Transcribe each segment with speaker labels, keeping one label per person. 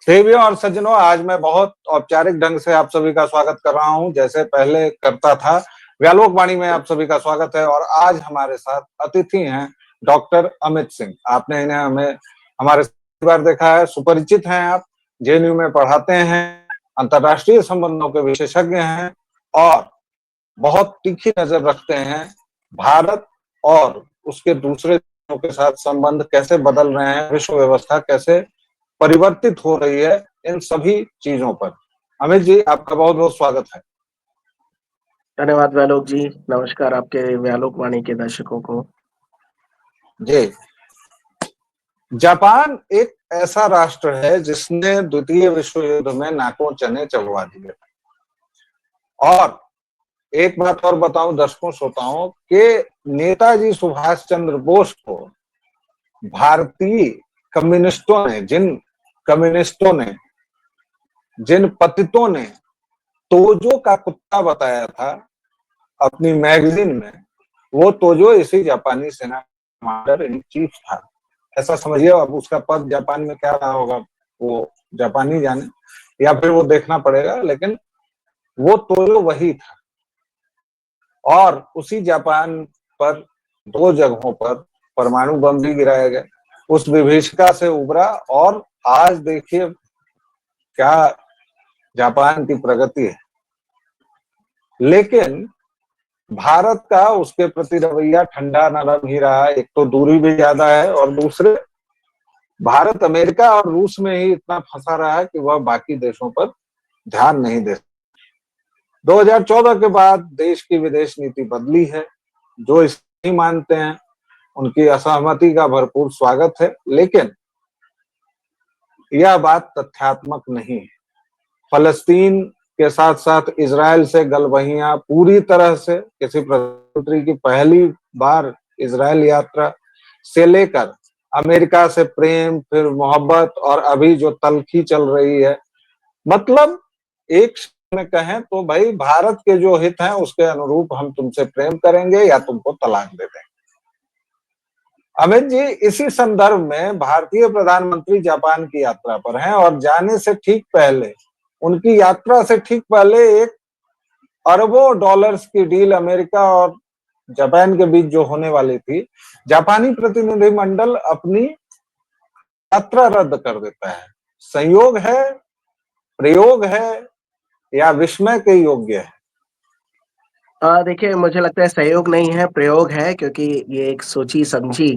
Speaker 1: देवियों और सज्जनों, आज मैं बहुत औपचारिक ढंग से आप सभी का स्वागत कर रहा हूं, जैसे पहले करता था। व्यालोक वाणी में आप सभी का स्वागत है और आज हमारे साथ अतिथि हैं डॉक्टर अमित सिंह। आपने इन्हें हमें हमारे बार देखा है, सुपरिचित हैं। आप जेएनयू में पढ़ाते हैं, अंतर्राष्ट्रीय संबंधों के विशेषज्ञ हैं और बहुत तीखी नजर रखते हैं भारत और उसके दूसरे देशों के साथ संबंध कैसे बदल रहे हैं, विश्व व्यवस्था कैसे परिवर्तित हो रही है, इन सभी चीजों पर। अमित जी, आपका बहुत बहुत स्वागत है।
Speaker 2: धन्यवाद व्यालोक जी। नमस्कार आपके व्यालोक वाणी के दर्शकों को।
Speaker 1: जी, जापान एक ऐसा राष्ट्र है जिसने द्वितीय विश्व युद्ध में नाकों चने चबवा दिए। और एक बात और बताऊं दर्शकों श्रोताओं के, नेताजी सुभाष चंद्र बोस को भारतीय कम्युनिस्टों ने जिन पतितों ने तोजो का कुत्ता बताया था अपनी मैगजीन में, वो तोजो इसी जापानी सेना कमांडर इन चीफ था। ऐसा समझिए। अब उसका पद जापान में क्या रहा होगा वो जापानी जाने, या फिर वो देखना पड़ेगा, लेकिन वो तोजो वही था। और उसी जापान पर दो जगहों पर परमाणु बम भी गिराए गए। उस विभीषिका से उबरा और आज देखिए क्या जापान की प्रगति है। लेकिन भारत का उसके प्रति रवैया ठंडा नरम ही रहा। एक तो दूरी भी ज्यादा है और दूसरे भारत अमेरिका और रूस में ही इतना फंसा रहा है कि वह बाकी देशों पर ध्यान नहीं दे। 2014 के बाद देश की विदेश नीति बदली है। जो इसे नहीं मानते हैं उनकी असहमति का भरपूर स्वागत है, लेकिन यह बात तथ्यात्मक नहीं है। फलस्तीन के साथ साथ इजराइल से गलबहियां पूरी तरह से, किसी प्रधानमंत्री की पहली बार इजराइल यात्रा से लेकर अमेरिका से प्रेम, फिर मोहब्बत और अभी जो तल्खी चल रही है, मतलब एक में कहें तो भाई भारत के जो हित हैं उसके अनुरूप हम तुमसे प्रेम करेंगे या तुमको तलाक दे देंगे। अमित जी, इसी संदर्भ में भारतीय प्रधानमंत्री जापान की यात्रा पर हैं और जाने से ठीक पहले, उनकी यात्रा से ठीक पहले एक अरबों डॉलर्स की डील अमेरिका और जापान के बीच जो होने वाली थी, जापानी प्रतिनिधिमंडल अपनी यात्रा रद्द कर देता है। संयोग है, प्रयोग है, या विस्मय के योग्य है?
Speaker 2: देखिए, मुझे लगता है सहयोग नहीं है, प्रयोग है, क्योंकि ये एक सोची समझी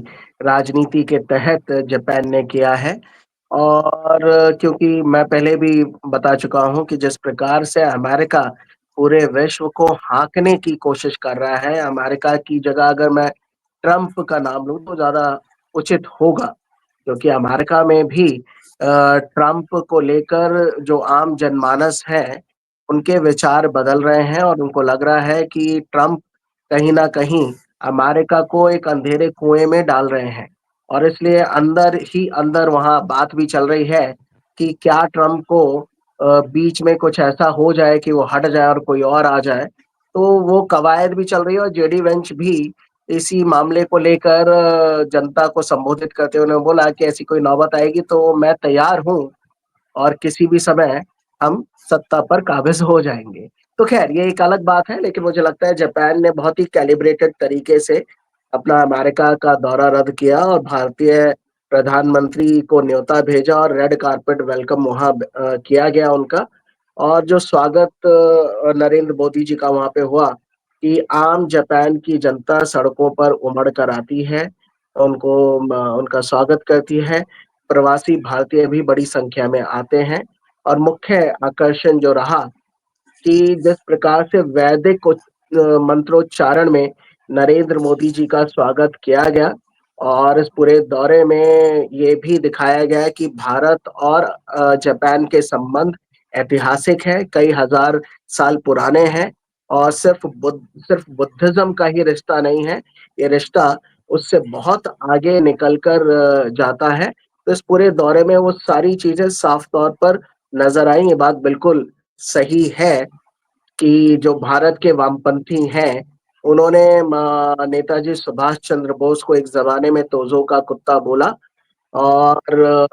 Speaker 2: राजनीति के तहत जापान ने किया है। और क्योंकि मैं पहले भी बता चुका हूँ कि जिस प्रकार से अमेरिका पूरे विश्व को हाँकने की कोशिश कर रहा है, अमेरिका की जगह अगर मैं ट्रंप का नाम लूँ तो ज़्यादा उचित होगा, क्योंकि अमेरिका में भी ट्रंप को लेकर जो आम जनमानस है, उनके विचार बदल रहे हैं और उनको लग रहा है कि ट्रंप कहीं न कहीं अमेरिका को एक अंधेरे कुएँ में डाल रहे हैं। और इसलिए अंदर ही अंदर वहाँ बात भी चल रही है कि क्या ट्रंप को बीच में कुछ ऐसा हो जाए कि वो हट जाए और कोई और आ जाए। तो वो कवायद भी चल रही है और जेडी वेंच भी इसी मामले को लेकर जनता को संबोधित करते हुए उन्होंने बोला कि ऐसी कोई नौबत आएगी तो मैं तैयार हूँ और किसी भी समय हम सत्ता पर काबिज़ हो जाएँगे। तो ख़ैर ये एक अलग बात है, लेकिन मुझे लगता है जापान ने बहुत ही कैलिब्रेटेड तरीके से अपना अमेरिका का दौरा रद्द किया और भारतीय प्रधानमंत्री को न्योता भेजा और रेड कार्पेट वेलकम वहाँ किया गया उनका। और जो स्वागत नरेंद्र मोदी जी का वहाँ पे हुआ कि आम जापान की जनता सड़कों पर उमड़ कर आती है, उनको उनका स्वागत करती है। प्रवासी भारतीय भी बड़ी संख्या में आते हैं और मुख्य आकर्षण जो रहा कि जिस प्रकार से वैदिक मंत्रोच्चारण में नरेंद्र मोदी जी का स्वागत किया गया और इस पूरे दौरे में ये भी दिखाया गया कि भारत और जापान के संबंध ऐतिहासिक है, कई हजार साल पुराने हैं और सिर्फ बुद्धिज़्म का ही रिश्ता नहीं है, ये रिश्ता उससे बहुत आगे निकल कर जाता है। तो इस पूरे दौरे में वो सारी चीज़ें साफ तौर पर नज़र आई। ये बात बिल्कुल सही है कि जो भारत के वामपंथी हैं, उन्होंने नेताजी सुभाष चंद्र बोस को एक ज़माने में तोजो का कुत्ता बोला और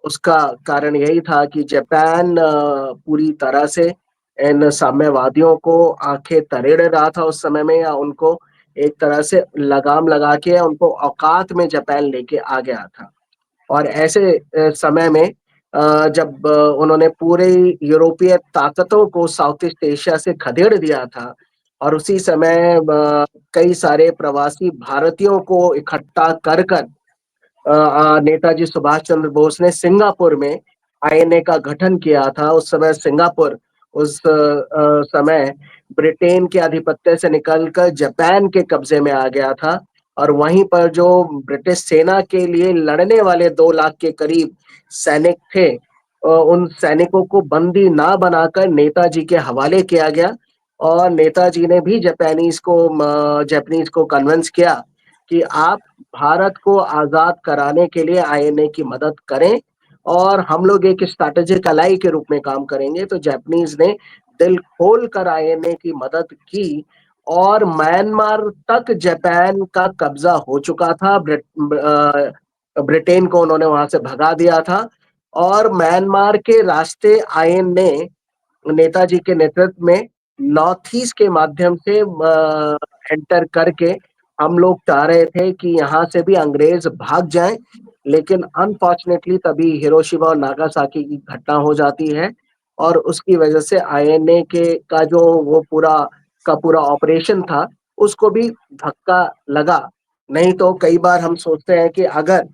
Speaker 2: उसका कारण यही था कि जापान पूरी तरह से इन साम्यवादियों को आँखें तरेड़ रहा था उस समय में, या उनको एक तरह से लगाम लगा के उनको औकात में जापान लेके आ गया था। और ऐसे समय में जब उन्होंने पूरे यूरोपीय ताकतों को साउथ ईस्ट एशिया से खदेड़ दिया था, और उसी समय कई सारे प्रवासी भारतीयों को इकट्ठा कर कर नेताजी सुभाष चंद्र बोस ने सिंगापुर में आईएनए का गठन किया था। उस समय सिंगापुर उस समय ब्रिटेन के आधिपत्य से निकलकर जापान के कब्जे में आ गया था, और वहीं पर जो ब्रिटिश सेना के लिए लड़ने वाले 2 लाख के करीब सैनिक थे, उन सैनिकों को बंदी ना बनाकर नेताजी के हवाले किया गया, और नेताजी ने भी जापानीज को कन्विंस किया कि आप भारत को आजाद कराने के लिए आईएनए की मदद करें, और हम लोग एक स्ट्रैटेजिक अलाई के रूप में काम करेंगे। तो जापानीज ने दिल खोल कर आईएनए की मदद की, और म्यांमार तक जापान का कब्जा हो चुका था। ब्रिटेन को उन्होंने वहां से भगा दिया था, और म्यांमार के रास्ते आईएनए नेताजी के नेतृत्व में नॉर्थ ईस्ट के माध्यम से एंटर करके हम लोग चाह रहे थे कि यहाँ से भी अंग्रेज भाग जाएं, लेकिन अनफॉर्चुनेटली तभी हिरोशिमा और नागासाकी की घटना हो जाती है, और उसकी वजह से आईएनए के का जो वो पूरा ऑपरेशन था, उसको भी धक्का लगा। नहीं तो कई बार हम सोचते हैं कि अगर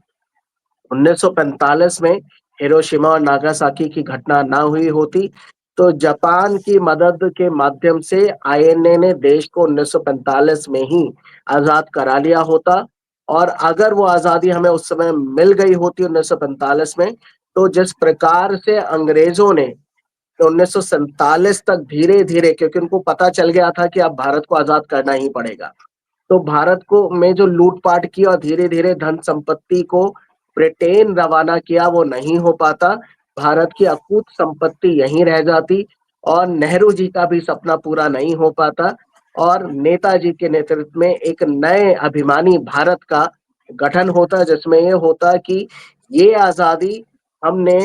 Speaker 2: 1945 में हिरोशिमा और नागासाकी की घटना ना हुई होती, तो जापान की मदद के माध्यम से आईएनए ने देश को 1945 में ही आजाद करा लिया होता। और अगर वो आजादी हमें उस समय मिल गई होती 1945 में, तो जिस प्रकार से अंग्रेजों ने 1947 तक धीरे-धीरे, क्योंकि उनको पता चल गया था कि अब भारत को आजाद करना ही पड़ेगा, तो भारत को में जो लूटपाट की और धीरे-धीरे धन संपत्ति को ब्रिटेन रवाना किया, वो नहीं हो पाता। भारत की अकूत संपत्ति यहीं रह जाती, और नेहरू जी का भी सपना पूरा नहीं हो पाता, और नेताजी के नेतृत्व में एक नए अभिमानी भारत का गठन होता, जिसमें ये होता कि ये आज़ादी हमने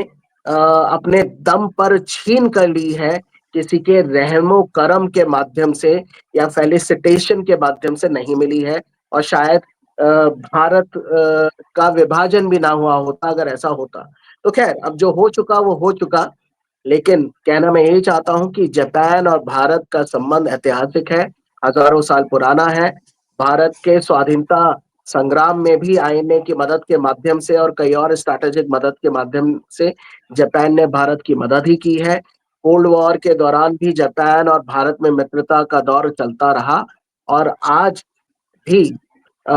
Speaker 2: अपने दम पर छीन कर ली है, किसी के रहमो करम के माध्यम से या फेलिसिटेशन के माध्यम से नहीं मिली है। और शायद भारत का विभाजन भी ना हुआ होता अगर ऐसा होता। तो खैर, अब जो हो चुका वो हो चुका, लेकिन कहना मैं यही चाहता हूँ कि जापान और भारत का संबंध ऐतिहासिक है, हजारों साल पुराना है। भारत के स्वाधीनता संग्राम में भी आईएनए की मदद के माध्यम से और कई और स्ट्रैटेजिक मदद के माध्यम से जापान ने भारत की मदद ही की है। कोल्ड वॉर के दौरान भी जापान और भारत में मित्रता का दौर चलता रहा, और आज भी अ,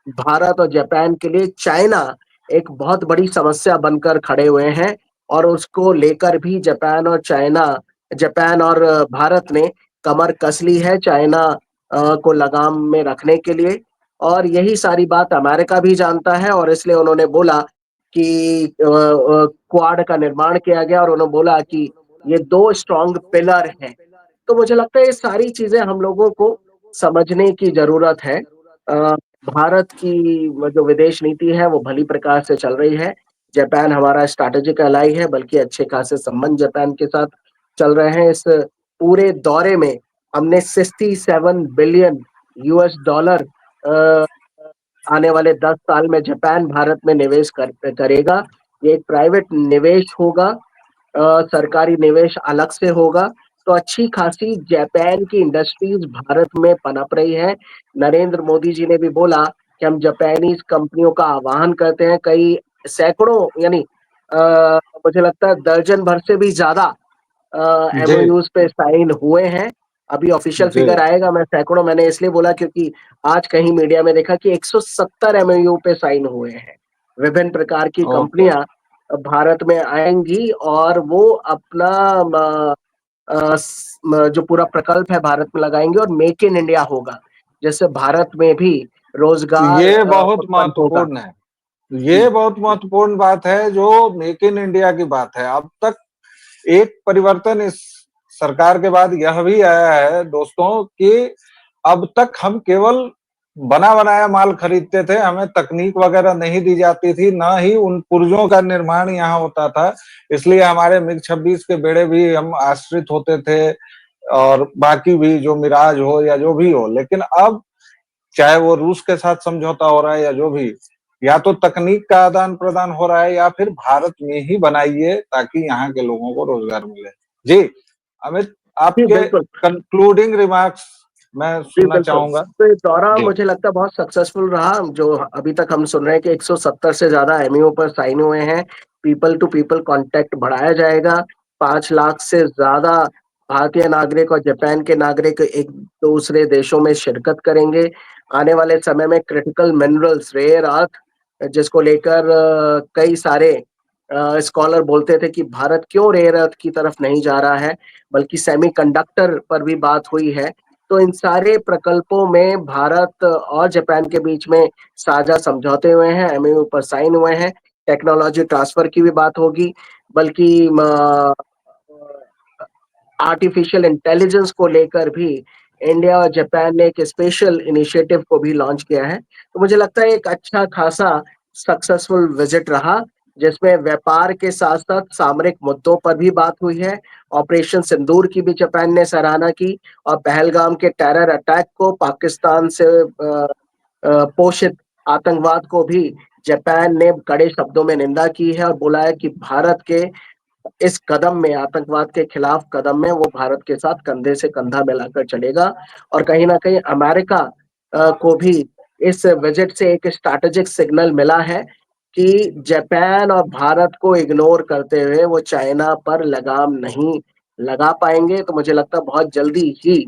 Speaker 2: भारत और जापान के लिए चाइना एक बहुत बड़ी समस्या बनकर खड़े हुए हैं, और उसको लेकर भी जापान और भारत ने कमर कस ली है चाइना को लगाम में रखने के लिए। और यही सारी बात अमेरिका भी जानता है, और इसलिए उन्होंने बोला कि क्वाड का निर्माण किया गया, और उन्होंने बोला कि ये 2 स्ट्रॉन्ग पिलर हैं। तो मुझे लगता है ये सारी चीज़ें हम लोगों को समझने की ज़रूरत है। अ, भारत की वो जो विदेश नीति है वो भली प्रकार से चल रही है। जापान हमारा स्ट्रैटेजिक एलाई है, बल्कि अच्छे खासे संबंध जापान के साथ चल रहे हैं। इस पूरे दौरे में हमने 67 बिलियन यूएस डॉलर अ, आने वाले 10 साल में जापान भारत में निवेश करेगा। ये एक प्राइवेट निवेश होगा, सरकारी निवेश अलग से होगा। तो अच्छी खासी जापान की इंडस्ट्रीज भारत में पनप रही है। नरेंद्र मोदी जी ने भी बोला कि हम जापानीज कंपनियों का आह्वान करते हैं। कई सैकड़ों, यानी मुझे लगता है दर्जन भर से भी ज्यादा
Speaker 1: जी,
Speaker 2: एमओयूज पे साइन हुए हैं। अभी ऑफिशियल
Speaker 1: जी।
Speaker 2: फिगर आएगा, मैं सैकड़ों मैंने इसलिए बोला क्योंकि आज कहीं मीडिया में देखा कि 170 एमओयू पे साइन हुए हैं। विभिन्न प्रकार की
Speaker 1: ओके।
Speaker 2: कंपनियां भारत में आएंगी, और वो अपना जो पूरा प्रकल्प है भारत में लगाएंगे, और मेक इन इंडिया होगा, जिससे भारत में भी रोजगार
Speaker 1: ये बहुत
Speaker 2: उत्पन्न होगा।
Speaker 1: महत्वपूर्ण है।
Speaker 2: जी,
Speaker 1: ये बहुत महत्वपूर्ण बात है जो मेक इन इंडिया की बात है। अब तक एक परिवर्तन इस सरकार के बाद यह भी आया है दोस्तों कि अब तक हम केवल बना बनाया माल खरीदते थे, हमें तकनीक वगैरह नहीं दी जाती थी, ना ही उन पुर्जों का निर्माण यहाँ होता था, इसलिए हमारे मिग-26 के बेड़े भी हम आश्रित होते थे और बाकी भी जो मिराज हो या जो भी हो। लेकिन अब चाहे वो रूस के साथ समझौता हो रहा है या जो भी, या तो तकनीक का आदान-प्रदान हो रहा है या फिर भारत में ही बनाइए ताकि यहाँ के लोगों को रोज़गार मिले। जी, अमित,
Speaker 2: जी,
Speaker 1: आपके
Speaker 2: बिल्कुल।
Speaker 1: कंक्लूडिंग रिमार्क्स मैं
Speaker 2: जी,
Speaker 1: सुनना
Speaker 2: बिल्कुल।
Speaker 1: चाहूँगा।
Speaker 2: तो ये दौरा
Speaker 1: जी।
Speaker 2: मुझे लगता है बहुत सक्सेसफुल रहा, जो अभी तक हम सुन रहे हैं कि 170 से ज़्यादा एमओयू पर साइन हुए हैं। पीपल टू पीपल कॉन्टैक्ट बढ़ाया जाएगा। 5 लाख से ज़्यादा भारतीय नागरिक और जापान के नागरिक एक-दूसरे देशों में शिरकत करेंगे। आने वाले समय में क्रिटिकल मिनरल्स, रेयर अर्थ जिसको लेकर कई सारे स्कॉलर बोलते थे कि भारत क्यों रेयर अर्थ की तरफ नहीं जा रहा है, बल्कि सेमीकंडक्टर पर भी बात हुई है। तो इन सारे प्रकल्पों में भारत और जापान के बीच में साझा समझौते हुए हैं, एमओयू पर साइन हुए हैं, टेक्नोलॉजी ट्रांसफर की भी बात होगी, बल्कि आर्टिफिशियल इंटेलिजेंस को लेकर भी इंडिया और जापान ने एक स्पेशल इनिशिएटिव को भी लॉन्च किया है। तो मुझे लगता है एक अच्छा खासा सक्सेसफुल विजिट रहा, जिसमें व्यापार के साथ-साथ सामरिक मुद्दों पर भी बात हुई है। ऑपरेशन सिंदूर की भी जापान ने सराहना की और पहलगाम के टेरर अटैक को पाकिस्तान से पोषित आतंकवाद को भी जापान ने कड़े शब्दों में निंदा की है और बोला है कि भारत के इस कदम में, आतंकवाद के खिलाफ कदम में वो भारत के साथ कंधे से कंधा मिलाकर चलेगा और कहीं न कहीं अमेरिका को भी इस विजिट से एक स्ट्रैटेजिक सिग्नल मिला है कि जापान और भारत को इग्नोर करते हुए वो चाइना पर लगाम नहीं लगा पाएँगे। तो मुझे लगता है बहुत जल्दी ही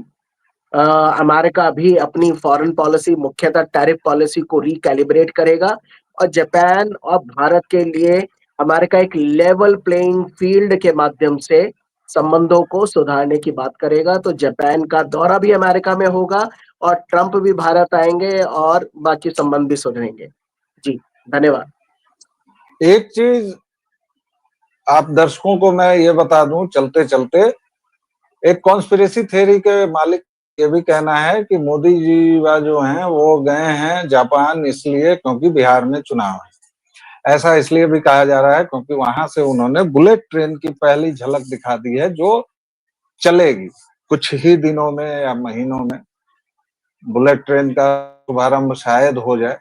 Speaker 2: अ, अमेरिका भी अपनी फॉरेन पॉलिसी मुख्यतः टैरिफ पॉलिसी को रिकैलिब्रेट करेगा और जापान और भारत के लिए अमेरिका एक लेवल प्लेइंग फील्ड के माध्यम से संबंधों को सुधारने की बात करेगा। तो जापान का दौरा भी अमेरिका में होगा और ट्रंप भी भारत आएँगे और बाकी संबंध भी सुधरेंगे। जी, धन्यवाद।
Speaker 1: एक चीज़ आप दर्शकों को मैं ये बता दूँ चलते-चलते, एक कॉन्स्पिरेसी थ्योरी के मालिक ये भी कहना है कि मोदी जी वा जो हैं वो गए हैं जापान इसलिए क्योंकि बिहार में चुनाव है। ऐसा इसलिए भी कहा जा रहा है क्योंकि वहाँ से उन्होंने बुलेट ट्रेन की पहली झलक दिखा दी है जो चलेगी, कुछ ही दिनों में या महीनों में बुलेट ट्रेन का शुभारंभ शायद हो जाए।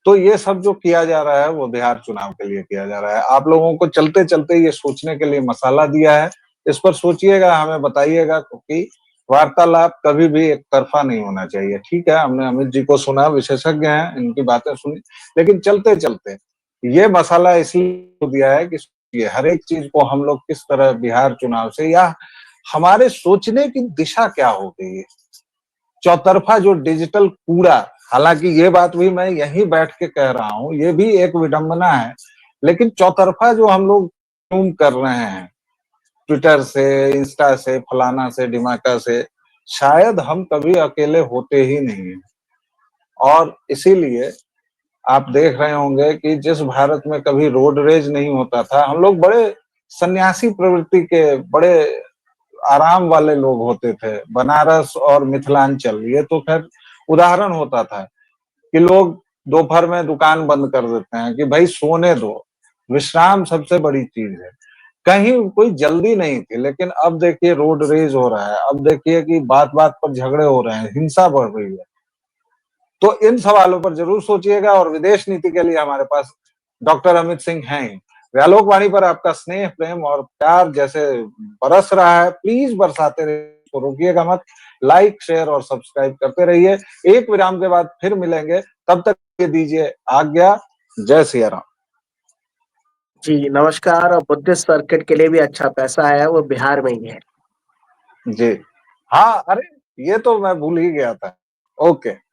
Speaker 1: तो ये सब जो किया जा रहा है वो बिहार चुनाव के लिए किया जा रहा है। आप लोगों को चलते-चलते ये सोचने के लिए मसाला दिया है। इस पर सोचिएगा, हमें बताइएगा क्योंकि वार्तालाप कभी भी एक तरफ़ा नहीं होना चाहिए। ठीक है, हमने अमित जी को सुना, विशेषज्ञ हैं, इनकी बातें सुनी, लेकिन चलते-चलते ये मसाला इसलिए दिया है कि ये हर एक चीज़ को हम लोग किस तरह बिहार चुनाव से या हमारे सोचने की दिशा क्या हो गई है? चौतरफा जो डिजिटल कूड़ा, हालाँकि ये बात भी मैं यहीं बैठ के कह रहा हूँ, ये भी एक विडंबना है, लेकिन चौतरफा जो हम लोग कर रहे हैं, ट्विटर से, इंस्टा से, फलाना से, ढिमाका से, शायद हम कभी अकेले होते ही नहीं हैं। और इसीलिए आप देख रहे होंगे कि जिस भारत में कभी रोड रेज नहीं होता था, हम लोग बड़े सन्यासी प्रवृत्ति के, बड़े आराम वाले लोग होते थे। बनारस और मिथिलांचल ये तो खैर उदाहरण होता था कि लोग दोपहर में दुकान बंद कर देते हैं कि भाई सोने दो, विश्राम सबसे बड़ी चीज़ है। कहीं कोई जल्दी नहीं थी, लेकिन अब देखिए रोड रेज हो रहा है, अब देखिए कि बात-बात पर झगड़े हो रहे हैं, हिंसा बढ़ रही है। तो इन सवालों पर ज़रूर सोचिएगा और विदेश नीति के लिए हमारे पास डॉक्टर अमित सिंह हैं ही। व्यालोक वाणी पर आपका स्नेह, प्रेम और प्यार जैसे बरस रहा है, प्लीज़ बरसाते रहिए, इसको रोकिएगा मत। लाइक, शेयर और सब्सक्राइब करते रहिए। एक विराम के बाद फिर मिलेंगे, तब तक के दीजिए आज्ञा। जय सिया राम।
Speaker 2: जी, नमस्कार और बुद्धिस्ट सर्किट के लिए भी अच्छा पैसा आया है, वो बिहार में ही है।
Speaker 1: जी। हाँ, अरे! ये तो मैं भूल ही गया था। ओके।